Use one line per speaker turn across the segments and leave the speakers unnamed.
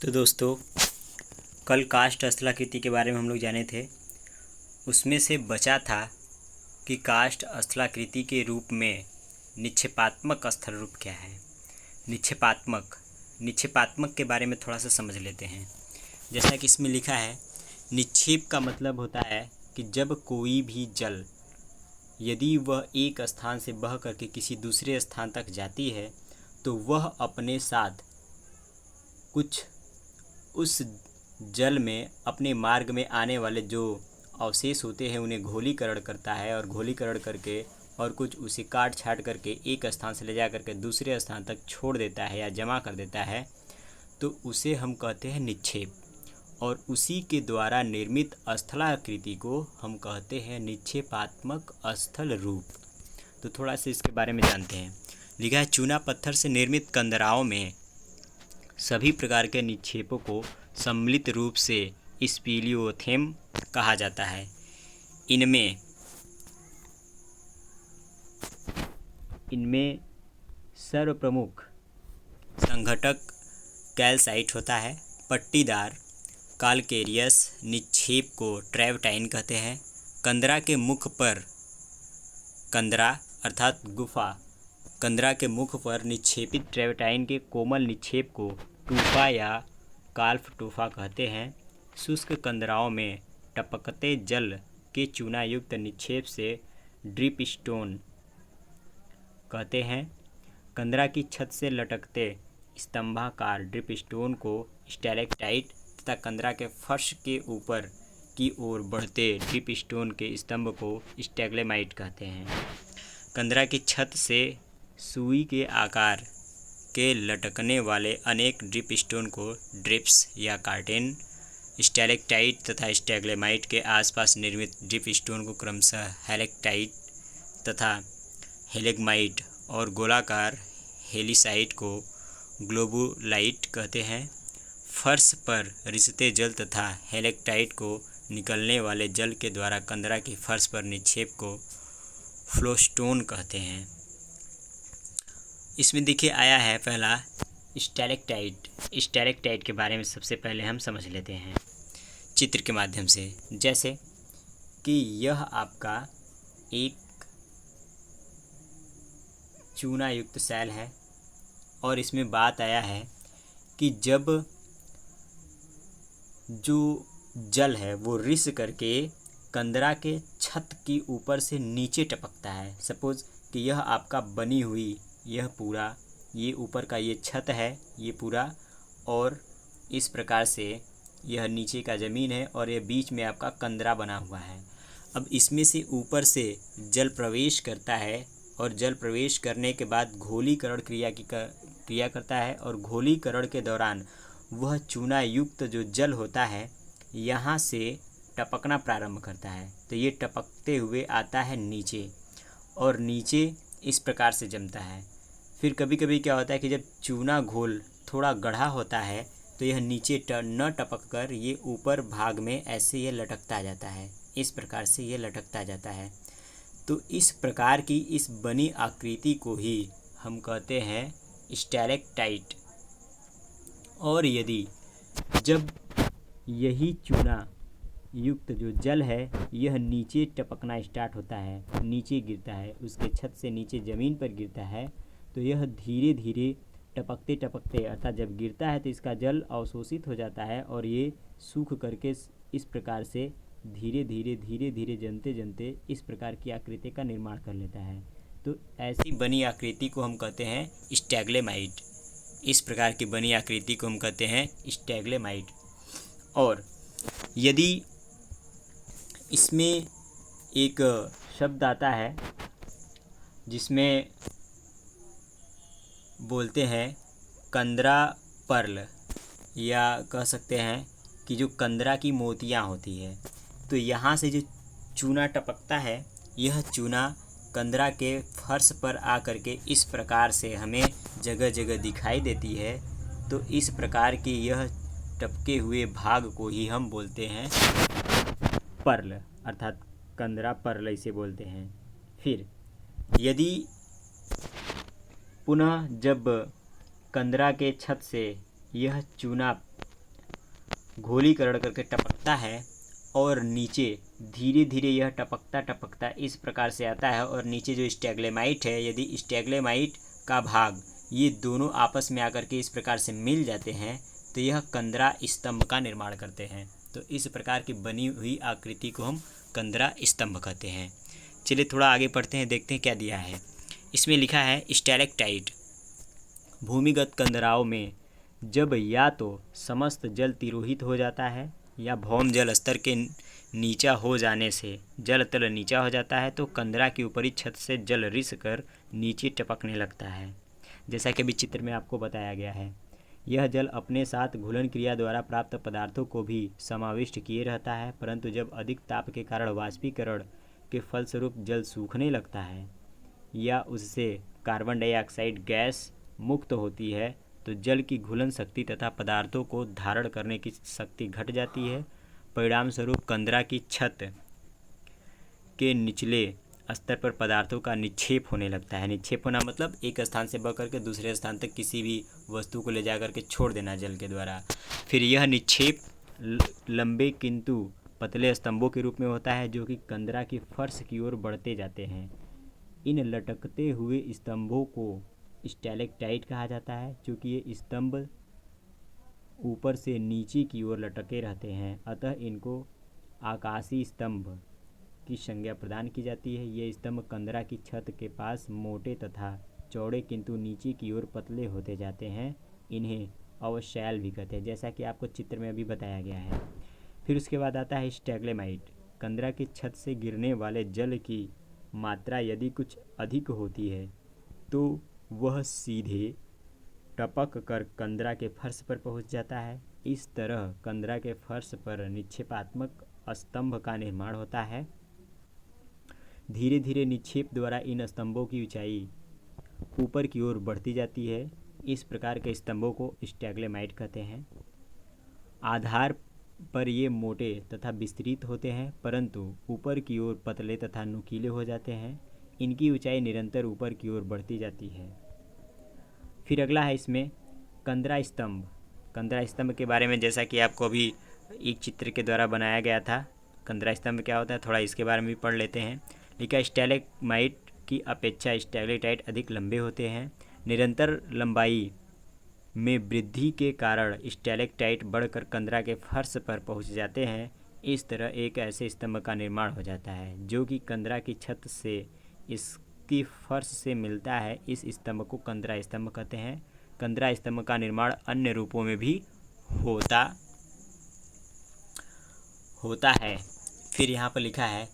तो दोस्तों, कल काष्ठ स्थलाकृति के बारे में हम लोग जाने थे। उसमें से बचा था कि काष्ठ स्थलाकृति के रूप में निक्षेपात्मक स्थल रूप क्या है। निक्षेपात्मक के बारे में थोड़ा सा समझ लेते हैं। जैसा कि इसमें लिखा है, निक्षेप का मतलब होता है कि जब कोई भी जल यदि वह एक स्थान से बह करके किसी दूसरे स्थान तक जाती है तो वह अपने साथ कुछ उस जल में अपने मार्ग में आने वाले जो अवशेष होते हैं उन्हें घोलीकरण करता है, और घोलीकरण करके और कुछ उसे काट छाट करके एक स्थान से ले जा करके दूसरे स्थान तक छोड़ देता है या जमा कर देता है, तो उसे हम कहते हैं निक्षेप। और उसी के द्वारा निर्मित स्थलाकृति को हम कहते हैं निक्षेपात्मक स्थल रूप। तो थोड़ा सा इसके बारे में जानते हैं। लिखा है, चूना पत्थर से निर्मित कंदराओं में सभी प्रकार के निक्षेपों को सम्मिलित रूप से स्पीलियोथेम कहा जाता है। इनमें सर्वप्रमुख संघटक कैल्साइट होता है। पट्टीदार कालकेरियस निक्षेप को ट्रेवटाइन कहते हैं। कंदरा के मुख पर कंदरा के मुख पर निक्षेपित ट्रेवटाइन के कोमल निक्षेप को टूफा या काल्फ टूफा कहते हैं। शुष्क कंदराओं में टपकते जल के चूना युक्त निक्षेप से ड्रिप स्टोन कहते हैं। कंदरा की छत से लटकते स्तंभाकार ड्रिप स्टोन को स्टैलेक्टाइट तथा कंदरा के फर्श के ऊपर की ओर बढ़ते ड्रिप स्टोन के स्तंभ को स्टैग्लेमाइट कहते हैं। कंदरा की छत से सुई के आकार के लटकने वाले अनेक ड्रिप स्टोन को ड्रिप्स या कार्टेन, स्टैलेक्टाइट तथा स्टैग्लेमाइट के आसपास निर्मित ड्रिप स्टोन को क्रमशः हेलेक्टाइट तथा हेलेग्माइट और गोलाकार हेलिसाइट को ग्लोबुलाइट कहते हैं। फर्श पर रिसते जल तथा हेलेक्टाइट को निकलने वाले जल के द्वारा कंदरा की फर्श पर निक्षेप को फ्लोस्टोन कहते हैं। इसमें देखिए आया है पहला स्टैलेक्टाइट के बारे में सबसे पहले हम समझ लेते हैं चित्र के माध्यम से। जैसे कि यह आपका एक चूना युक्त शैल है और इसमें बात आया है कि जब जो जल है वो रिस करके कंदरा के छत की ऊपर से नीचे टपकता है। सपोज कि यह आपका बनी हुई यह पूरा ये ऊपर का ये छत है ये पूरा, और इस प्रकार से यह नीचे का ज़मीन है और ये बीच में आपका कंदरा बना हुआ है। अब इसमें से ऊपर से जल प्रवेश करता है और जल प्रवेश करने के बाद घोलीकरण क्रिया करता है, और घोलीकरण के दौरान वह चूना युक्त जो जल होता है यहाँ से टपकना प्रारंभ करता है। तो ये टपकते हुए आता है नीचे और नीचे इस प्रकार से जमता है। फिर कभी कभी क्या होता है कि जब चूना घोल थोड़ा गढ़ा होता है तो यह नीचे न टपक कर ये ऊपर भाग में ऐसे ये लटकता जाता है। इस प्रकार से ये लटकता जाता है। तो इस प्रकार की इस बनी आकृति को ही हम कहते हैं स्टैलेक्टाइट। और यदि जब यही चूना युक्त जो जल है यह नीचे टपकना स्टार्ट होता है, नीचे गिरता है, उसके छत से नीचे ज़मीन पर गिरता है, तो यह धीरे धीरे टपकते टपकते अर्थात जब गिरता है तो इसका जल अवशोषित हो जाता है और ये सूख करके इस प्रकार से धीरे धीरे जमते जमते इस प्रकार की आकृति का निर्माण कर लेता है। तो ऐसी बनी आकृति को हम कहते हैं स्टैग्लेमाइट। इस प्रकार की बनी आकृति को हम कहते हैं स्टैग्लेमाइट। और यदि इसमें एक शब्द आता है जिसमें बोलते हैं कंदरा पर्ल, या कह सकते हैं कि जो कंदरा की मोतियाँ होती है, तो यहाँ से जो चूना टपकता है यह चूना कंदरा के फर्श पर आकर के इस प्रकार से हमें जगह जगह दिखाई देती है। तो इस प्रकार की यह टपके हुए भाग को ही हम बोलते हैं पर्ल, अर्थात कंदरा पर्ल इसे बोलते हैं। फिर यदि पुनः जब कंदरा के छत से यह चूना घोलीकरण करके टपकता है और नीचे धीरे धीरे यह टपकता टपकता इस प्रकार से आता है और नीचे जो स्टैग्लेमाइट है, यदि स्टैग्लेमाइट का भाग ये दोनों आपस में आकर के इस प्रकार से मिल जाते हैं तो यह कंदरा स्तंभ का निर्माण करते हैं। तो इस प्रकार की बनी हुई आकृति को हम कंदरा स्तंभ कहते हैं। चलिए थोड़ा आगे पढ़ते हैं, देखते हैं क्या दिया है। इसमें लिखा है स्टैलेक्टाइट भूमिगत कंदराओं में जब या तो समस्त जल तिरोहित हो जाता है या भौम जल स्तर के नीचा हो जाने से जल तल नीचा हो जाता है तो कंदरा की ऊपरी छत से जल रिस कर नीचे टपकने लगता है। जैसा कि अभी चित्र में आपको बताया गया है, यह जल अपने साथ घुलन क्रिया द्वारा प्राप्त पदार्थों को भी समाविष्ट किए रहता है, परंतु जब अधिक ताप के कारण वाष्पीकरण के फलस्वरूप जल सूखने लगता है या उससे कार्बन डाइऑक्साइड गैस मुक्त होती है तो जल की घुलन शक्ति तथा पदार्थों को धारण करने की शक्ति घट जाती है। परिणाम स्वरूप कंदरा की छत के निचले स्तर पर पदार्थों का निक्षेप होने लगता है। निक्षेप होना मतलब एक स्थान से बह करके दूसरे स्थान तक किसी भी वस्तु को ले जा करके छोड़ देना जल के द्वारा। फिर यह निक्षेप लंबे किंतु पतले स्तंभों के रूप में होता है जो कि कंदरा की फर्श की ओर बढ़ते जाते हैं। इन लटकते हुए स्तंभों को स्टैलेक्टाइट कहा जाता है क्योंकि ये स्तंभ ऊपर से नीचे की ओर लटके रहते हैं, अतः इनको आकाशीय स्तंभ की संज्ञा प्रदान की जाती है। ये स्तंभ कंदरा की छत के पास मोटे तथा चौड़े किंतु नीचे की ओर पतले होते जाते हैं। इन्हें अवशैल भी कहते हैं, जैसा कि आपको चित्र में अभी बताया गया है। फिर उसके बाद आता है स्टैग्लेमाइट। कंदरा की छत से गिरने वाले जल की मात्रा यदि कुछ अधिक होती है तो वह सीधे टपक कर कंदरा के फर्श पर पहुंच जाता है। इस तरह कंदरा के फर्श पर निक्षेपात्मक स्तंभ का निर्माण होता है। धीरे धीरे निक्षेप द्वारा इन स्तंभों की ऊंचाई ऊपर की ओर बढ़ती जाती है। इस प्रकार के स्तंभों को स्टैग्लेमाइट कहते हैं। आधार पर ये मोटे तथा विस्तृत होते हैं परंतु ऊपर की ओर पतले तथा नुकीले हो जाते हैं। इनकी ऊंचाई निरंतर ऊपर की ओर बढ़ती जाती है। फिर अगला है इसमें कंदरा स्तंभ। कंदरा स्तंभ के बारे में जैसा कि आपको अभी एक चित्र के द्वारा बनाया गया था, कंदरा स्तंभ क्या होता है थोड़ा इसके बारे में भी पढ़ लेते हैं। लिखा स्टैलेग्माइट की अपेक्षा स्टैलेक्टाइट अधिक लंबे होते हैं। निरंतर लंबाई में वृद्धि के कारण स्टैलेक्टाइट बढ़कर कंदरा के फर्श पर पहुंच जाते हैं। इस तरह एक ऐसे स्तंभ का निर्माण हो जाता है जो कि कंदरा की छत से इसकी फर्श से मिलता है। इस स्तंभ को कंदरा स्तंभ कहते हैं। कंदरा स्तंभ का निर्माण अन्य रूपों में भी होता है। फिर यहाँ पर लिखा है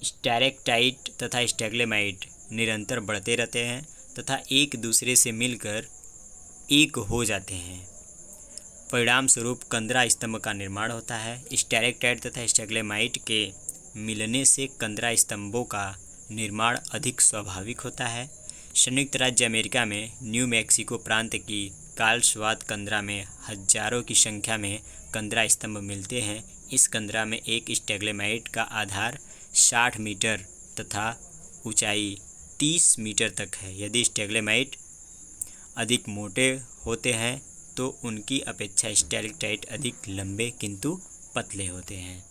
स्टैलेक्टाइट तथा स्टैग्लेमाइट निरंतर बढ़ते रहते हैं तथा एक दूसरे से मिलकर एक हो जाते हैं। परिणाम स्वरूप कंदरा स्तंभ का निर्माण होता है। स्टैलेक्टाइट तथा स्टैग्लेमाइट के मिलने से कंदरा स्तंभों का निर्माण अधिक स्वाभाविक होता है। संयुक्त राज्य अमेरिका में न्यू मैक्सिको प्रांत की कार्लस्बाद कंदरा में हजारों की संख्या में कंदरा स्तंभ मिलते हैं। इस कंदरा में एक स्टैग्लेमाइट का आधार 60 मीटर तथा ऊंचाई 30 मीटर तक है। यदि स्टैग्लेमाइट अधिक मोटे होते हैं तो उनकी अपेक्षा स्टैलेक्टाइट अधिक लंबे किंतु पतले होते हैं।